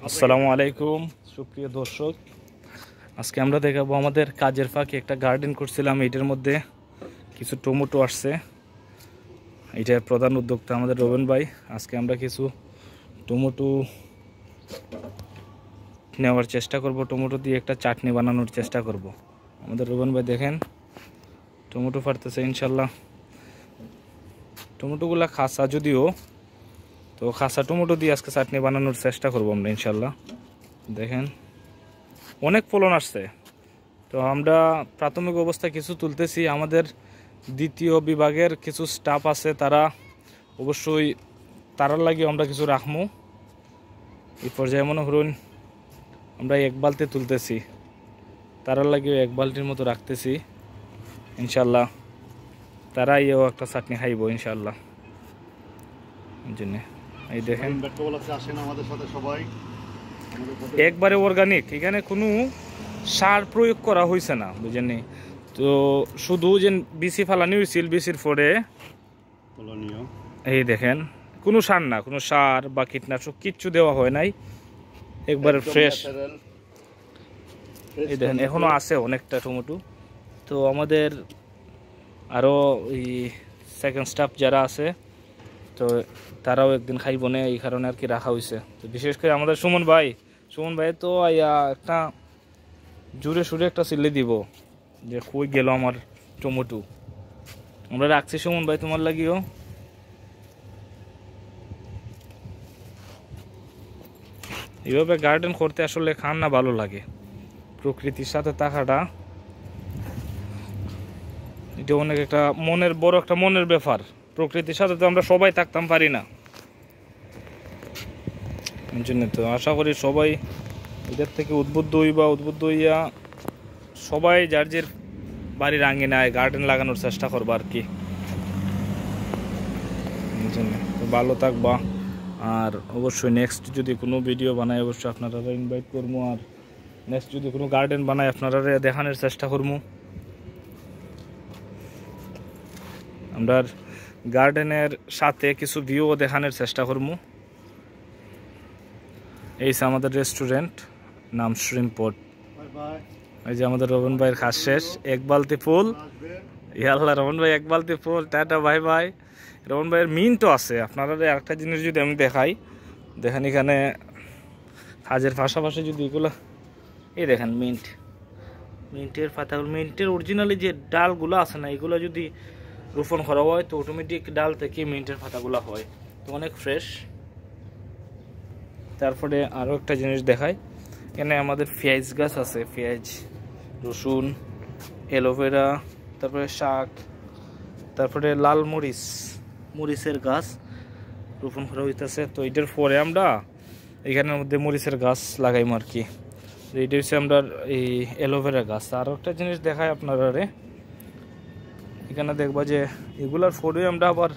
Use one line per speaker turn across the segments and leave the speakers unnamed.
আসসালামু আলাইকুম সুপ্রিয় দর্শক, আজকে আমরা দেখাবো আমাদের কাজের ফাঁকে একটা গার্ডেন করছিলাম। এটার মধ্যে কিছু টমেটো আসছে। এটার প্রধান উদ্যোক্তা আমাদের রোবেন ভাই। আজকে আমরা কিছু টমেটো নেওয়ার চেষ্টা করব, টমেটো দিয়ে একটা চাটনি বানানোর চেষ্টা করব। আমাদের রোবেন ভাই দেখেন টমেটো ফাটতেছে। ইনশাল্লাহ টমেটোগুলা খাসা, যদিও তো খাসা টমেটো দিয়ে আজকে চাটনি বানানোর চেষ্টা করবো আমরা ইনশাল্লাহ। দেখেন অনেক ফলন আসছে। তো আমরা প্রাথমিক অবস্থায় কিছু তুলতেছি। আমাদের দ্বিতীয় বিভাগের কিছু স্টাফ আছে, তারা অবশ্যই তারার লাগে আমরা কিছু রাখবো। এই পর্যায়ে মনে করুন আমরা এক বালতি তুলতেছি, তারার লাগেও এক বালতির মতো রাখতেছি ইনশাল্লাহ। তারা ইয়েও একটা চাটনি খাইব ইনশাল্লাহ। এই দেখেন একবারে অর্গানিক, এখানে কোনো সার প্রয়োগ করা হয়েছে না, বুঝেননি। তো শুধু যে বিসি ফালানি হয়েছিল, বিসির পরে এই দেখেন কোনো সার না, কোনো সার বা কীটনাশক কিচ্ছু দেওয়া হয় নাই, একবারে ফ্রেশ। এই দেখেন এখনো আছে অনেকটা টমেটো। তো আমাদের আরও এই সেকেন্ড স্টাফ যারা আছে, তো তারাও একদিন খাইব না, এই কারণে আর কি রাখা হয়েছে। তো বিশেষ করে আমাদের সুমন ভাই তো একটা জুড়ে সুরে একটা সিলে দিব যে কই গেল আমার টমেটো। আমরা রাখছি সুমন ভাই তোমার লাগিও। এইভাবে গার্ডেন করতে আসলে খান না ভালো লাগে, প্রকৃতির সাথে থাকাটা এটা অনেক একটা মনের বড় একটা মনের ব্যাপার। প্রকৃতির সাথে তো আমরা সবাই থাকতাম পারি না, এই জন্য তো আশা করি সবাই এদের থেকে উদ্বুদ্ধ হইয়া সবাই যার যার বাড়ির আঙিনায় গার্ডেন লাগানোর চেষ্টা করবো আর কি। তো ভালো থাকবা। আর অবশ্যই নেক্সট যদি কোনো ভিডিও বানাই অবশ্যই আপনারা ইনভাইট করবো। আর নেক্সট যদি কোনো গার্ডেন বানাই আপনারা দেখানোর চেষ্টা করবো। আমরা গার্ডেনের সাথে কিছু ভিউ দেখানোর চেষ্টা করবো। এই আমাদের রেস্টুরেন্ট, নাম শ্রিমপোর্ট। এই যে আমাদের রোহন ভাইয়ের কাজ শেষ, এক বালতি ফুল। ইয়াল্লাহ রোহন ভাই এক বালতি ফুল, টাটা বাই বাই। রোহন ভাইয়ের মিন্টও আছে। আপনারা একটা জিনিস যদি আমি দেখাই, দেখেন এখানে কাজের পাশাপাশি যদি এগুলো এই দেখেন মিন্টের পাতাগুলো, মিন্টের অরিজিনালি যে ডালগুলো আছে না, এগুলো যদি রোপণ করা হয় তো অটোমেটিক ডাল থেকে মিন্টের পাতাগুলো হয়, তো অনেক ফ্রেশ। তারপরে আরও একটা জিনিস দেখাই, এখানে আমাদের পেঁয়াজ গাছ আছে, পেঁয়াজ, রসুন, অ্যালোভেরা, তারপরে শাক, তারপরে লাল মরিচের গাছ রোপণ করা হইতেছে। তো এটার পরে আমরা এখানের মধ্যে মরিচের গাছ লাগাইম আর কি। এইটা হচ্ছে আমরা এই অ্যালোভেরা গাছ। আরও একটা জিনিস দেখাই আপনারা, এখানে দেখবা যে এগুলার পরে আমরা আবার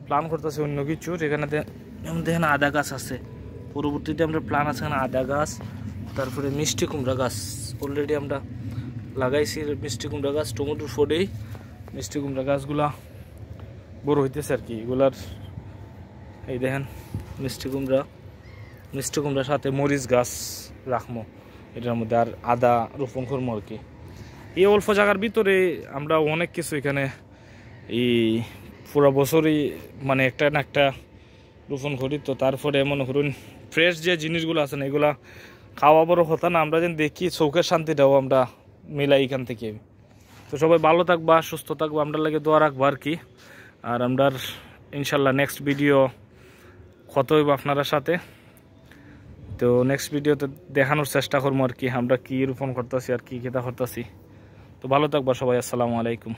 প্ল্যান করতেছি অন্য কিছুর। এখানে দেখেন আদা গাছ আছে, পরবর্তীতে আমরা প্ল্যান আছে এখানে আদা গাছ, তারপরে মিষ্টি কুমড়া গাছ অলরেডি আমরা লাগাইছি। মিষ্টি কুমড়া গাছ টমেটোর ফোড়েই মিষ্টি কুমড়া গাছগুলা বড় হইতেছে আর কি। এগুলার এই দেখেন মিষ্টি কুমড়ার সাথে মরিচ গাছ রাখবো এটার মধ্যে, আর আদা রোপণ করবো আর কি। এই অল্প জায়গার ভিতরে আমরা অনেক কিছু এখানে এই পুরো বছরই মানে একটা না একটা রোপণ করি। তো তারপরে মনে করুন ফ্রেশ যে জিনিসগুলো আছে না, এগুলা খাওয়া বড় কথা না, আমরা যেন দেখি চৌখের শান্তিটাও আমরা মিলাই এখান থেকে। তো সবাই ভালো থাকবা, সুস্থ থাকবো, আমরা লাগে দোয়া রাখবো আর কি। আর আমরা ইনশাল্লাহ নেক্সট ভিডিও কত হইব আপনার সাথে। তো নেক্সট ভিডিওতে দেখানোর চেষ্টা করবো আর কি আমরা কি রোপণ করতেছি আর কি খেতা করতেছি। তো ভালো থাকবা সবাই, আসসালামু আলাইকুম।